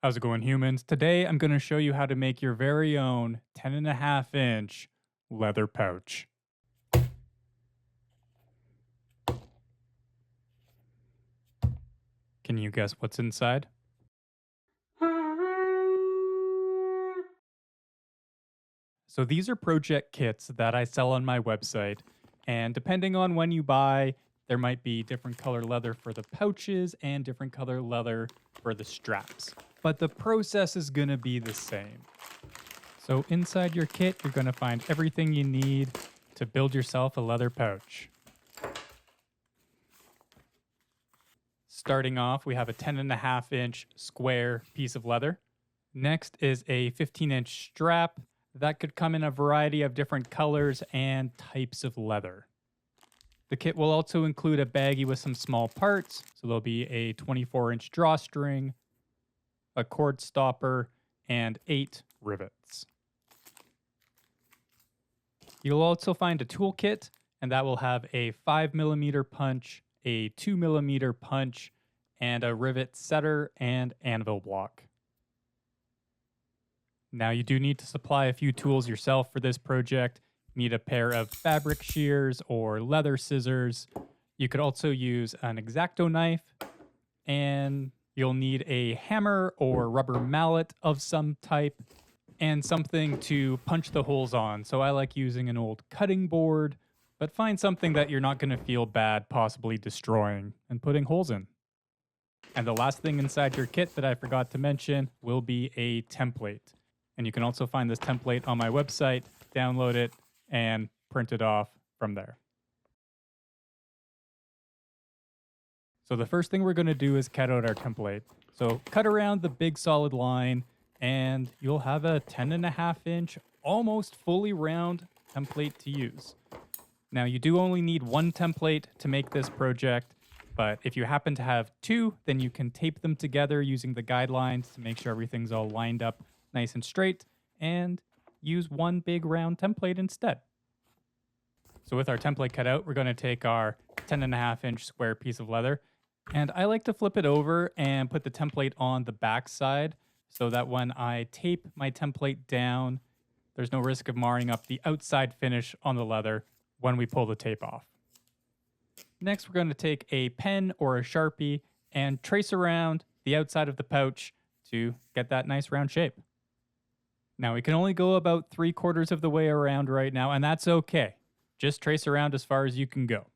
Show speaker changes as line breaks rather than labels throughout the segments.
How's it going, humans? Today I'm going to show you how to make your very own 10.5-inch leather pouch. Can you guess what's inside? So these are project kits that I sell on my website, and depending on when you buy, there might be different color leather for the pouches and different color leather for the straps. But the process is going to be the same. So inside your kit, you're going to find everything you need to build yourself a leather pouch. Starting off, we have a 10.5-inch square piece of leather. Next is a 15-inch strap that could come in a variety of different colors and types of leather. The kit will also include a baggie with some small parts, so there'll be a 24-inch drawstring, a cord stopper, and 8 rivets. You'll also find a toolkit, and that will have a 5mm punch, a 2mm punch, and a rivet setter and anvil block. Now you do need to supply a few tools yourself for this project. You need a pair of fabric shears or leather scissors. You could also use an X-Acto knife, and you'll need a hammer or rubber mallet of some type, and something to punch the holes on. So I like using an old cutting board, but find something that you're not going to feel bad possibly destroying and putting holes in. And the last thing inside your kit that I forgot to mention will be a template. And you can also find this template on my website, download it, and print it off from there. So the first thing we're going to do is cut out our template. So cut around the big solid line, and you'll have a 10.5-inch, almost fully round template to use. Now you do only need one template to make this project, but if you happen to have two, then you can tape them together using the guidelines to make sure everything's all lined up nice and straight, and use one big round template instead. So with our template cut out, we're going to take our 10.5-inch square piece of leather, and I like to flip it over and put the template on the back side so that when I tape my template down, there's no risk of marring up the outside finish on the leather when we pull the tape off. Next, we're going to take a pen or a Sharpie and trace around the outside of the pouch to get that nice round shape. Now, we can only go about 3/4 of the way around right now, and that's okay. Just trace around as far as you can go.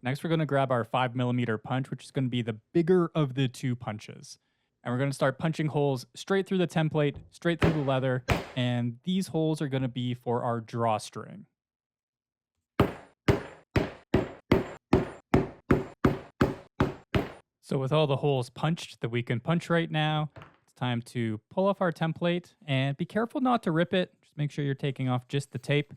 Next, we're going to grab our 5mm punch, which is going to be the bigger of the two punches. And we're going to start punching holes straight through the template, straight through the leather, and these holes are going to be for our drawstring. So with all the holes punched that we can punch right now, it's time to pull off our template, and be careful not to rip it. Just make sure you're taking off just the tape,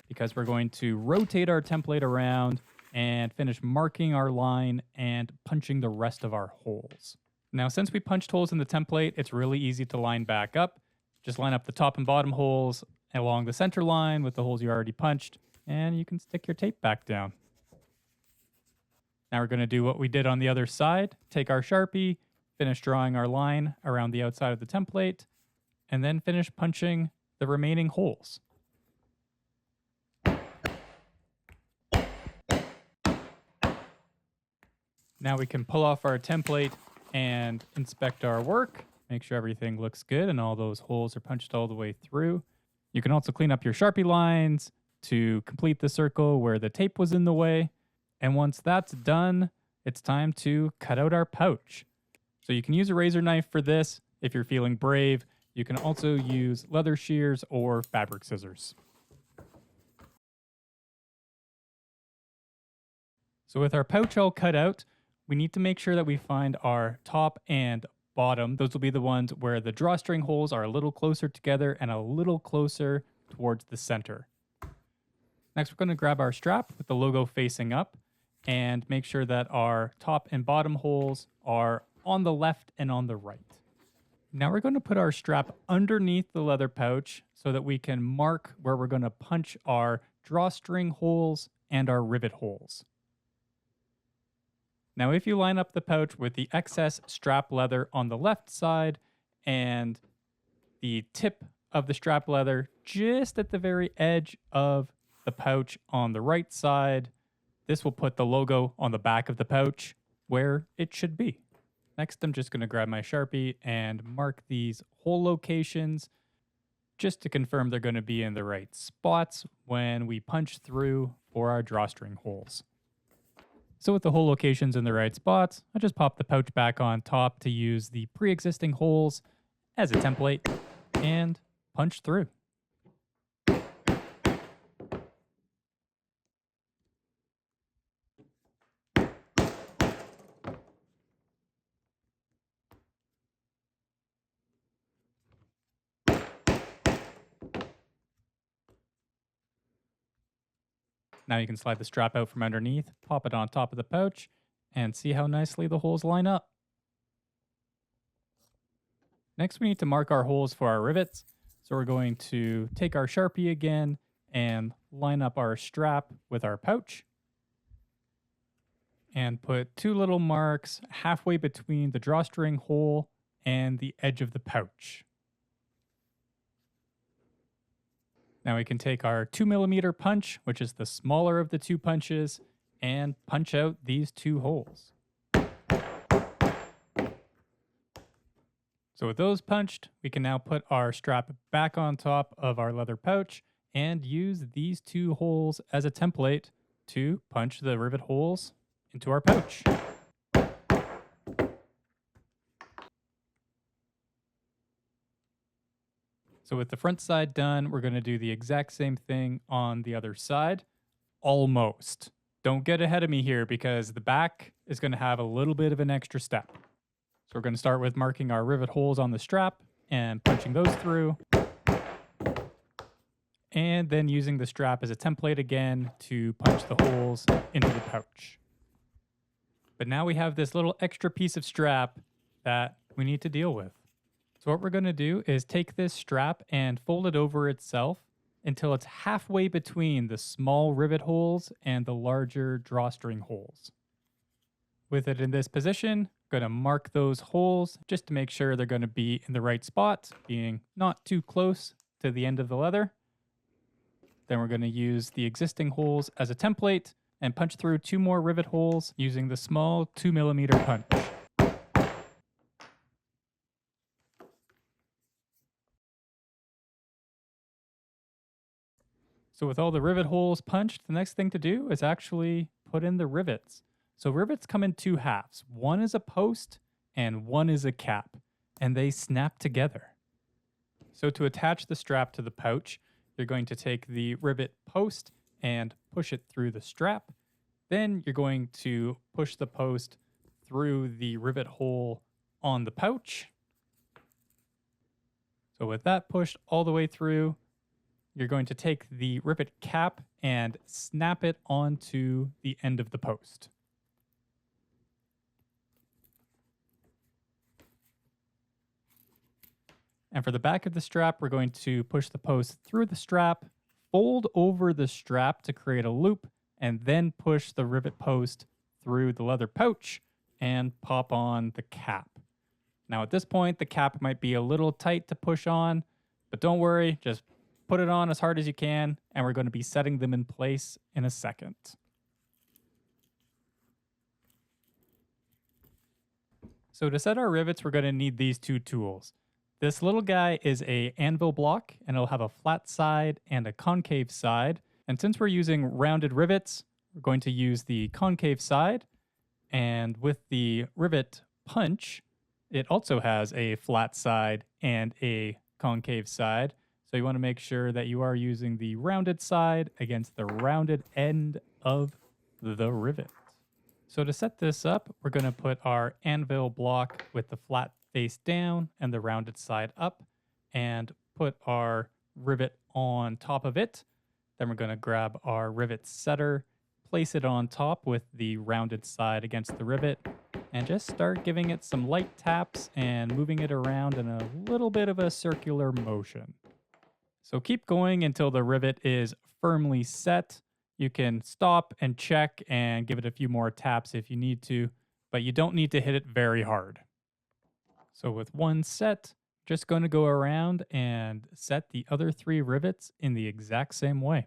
because we're going to rotate our template around and finish marking our line and punching the rest of our holes. Now, since we punched holes in the template, it's really easy to line back up. Just line up the top and bottom holes along the center line with the holes you already punched, and you can stick your tape back down. Now we're going to do what we did on the other side. Take our Sharpie, finish drawing our line around the outside of the template, and then finish punching the remaining holes. Now we can pull off our template and inspect our work. Make sure everything looks good and all those holes are punched all the way through. You can also clean up your Sharpie lines to complete the circle where the tape was in the way. And once that's done, it's time to cut out our pouch. So you can use a razor knife for this if you're feeling brave. You can also use leather shears or fabric scissors. So with our pouch all cut out, we need to make sure that we find our top and bottom. Those will be the ones where the drawstring holes are a little closer together and a little closer towards the center. Next, we're going to grab our strap with the logo facing up and make sure that our top and bottom holes are on the left and on the right. Now we're going to put our strap underneath the leather pouch so that we can mark where we're going to punch our drawstring holes and our rivet holes. Now, if you line up the pouch with the excess strap leather on the left side and the tip of the strap leather just at the very edge of the pouch on the right side, this will put the logo on the back of the pouch where it should be. Next, I'm just going to grab my Sharpie and mark these hole locations just to confirm they're going to be in the right spots when we punch through for our drawstring holes. So with the hole locations in the right spots, I just pop the pouch back on top to use the pre-existing holes as a template and punch through. Now you can slide the strap out from underneath, pop it on top of the pouch, and see how nicely the holes line up. Next, we need to mark our holes for our rivets. So we're going to take our Sharpie again and line up our strap with our pouch and put 2 little marks halfway between the drawstring hole and the edge of the pouch. Now we can take our 2mm punch, which is the smaller of the 2 punches, and punch out these 2 holes. So with those punched, we can now put our strap back on top of our leather pouch and use these 2 holes as a template to punch the rivet holes into our pouch. So with the front side done, we're going to do the exact same thing on the other side. Almost. Don't get ahead of me here because the back is going to have a little bit of an extra step. So we're going to start with marking our rivet holes on the strap and punching those through. And then using the strap as a template again to punch the holes into the pouch. But now we have this little extra piece of strap that we need to deal with. So what we're going to do is take this strap and fold it over itself until it's halfway between the small rivet holes and the larger drawstring holes. With it in this position, I'm going to mark those holes just to make sure they're going to be in the right spot, being not too close to the end of the leather. Then we're going to use the existing holes as a template and punch through 2 more rivet holes using the small 2mm punch. So with all the rivet holes punched, the next thing to do is actually put in the rivets. So rivets come in 2 halves. One is a post and one is a cap, and they snap together. So to attach the strap to the pouch, you're going to take the rivet post and push it through the strap. Then you're going to push the post through the rivet hole on the pouch. So with that pushed all the way through, you're going to take the rivet cap and snap it onto the end of the post. And for the back of the strap, we're going to push the post through the strap, fold over the strap to create a loop, and then push the rivet post through the leather pouch and pop on the cap. Now at this point, the cap might be a little tight to push on, but don't worry, just put it on as hard as you can, and we're going to be setting them in place in a second. So to set our rivets, we're going to need these 2 tools. This little guy is a anvil block, and it'll have a flat side and a concave side. And since we're using rounded rivets, we're going to use the concave side. And with the rivet punch, it also has a flat side and a concave side. So you want to make sure that you are using the rounded side against the rounded end of the rivet. So to set this up, we're going to put our anvil block with the flat face down and the rounded side up and put our rivet on top of it. Then we're going to grab our rivet setter, place it on top with the rounded side against the rivet, and just start giving it some light taps and moving it around in a little bit of a circular motion. So keep going until the rivet is firmly set. You can stop and check and give it a few more taps if you need to, but you don't need to hit it very hard. So with one set, just going to go around and set the other 3 rivets in the exact same way.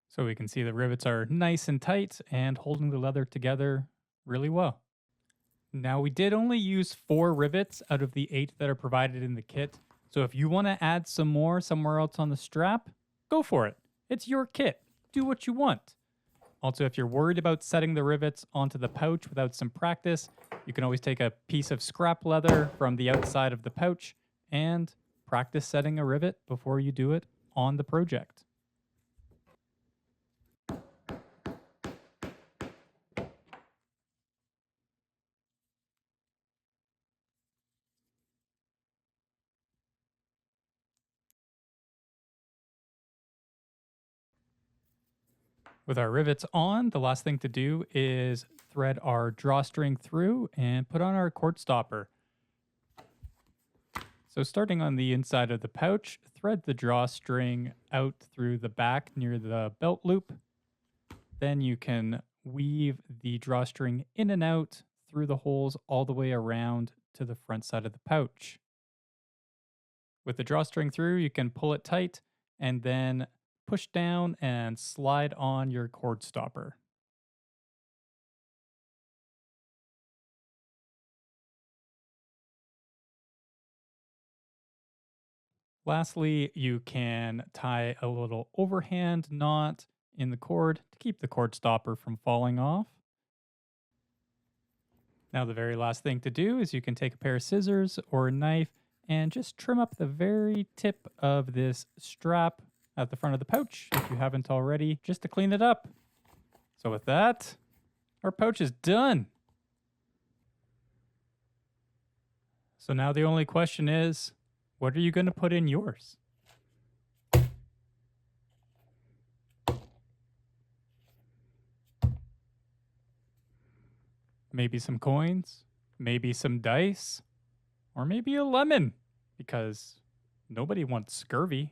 So we can see the rivets are nice and tight and holding the leather together really well. Now we did only use 4 rivets out of the 8 that are provided in the kit. So if you want to add some more somewhere else on the strap, go for it. It's your kit. Do what you want. Also, if you're worried about setting the rivets onto the pouch without some practice, you can always take a piece of scrap leather from the outside of the pouch and practice setting a rivet before you do it on the project. With our rivets on, the last thing to do is thread our drawstring through and put on our cord stopper. So starting on the inside of the pouch, thread the drawstring out through the back near the belt loop. Then you can weave the drawstring in and out through the holes all the way around to the front side of the pouch. With the drawstring through, you can pull it tight and then push down and slide on your cord stopper. Lastly, you can tie a little overhand knot in the cord to keep the cord stopper from falling off. Now, the very last thing to do is you can take a pair of scissors or a knife and just trim up the very tip of this strap at the front of the pouch if you haven't already, just to clean it up. So with that, our pouch is done. So now the only question is, what are you going to put in yours? Maybe some coins, maybe some dice, or maybe a lemon, because nobody wants scurvy.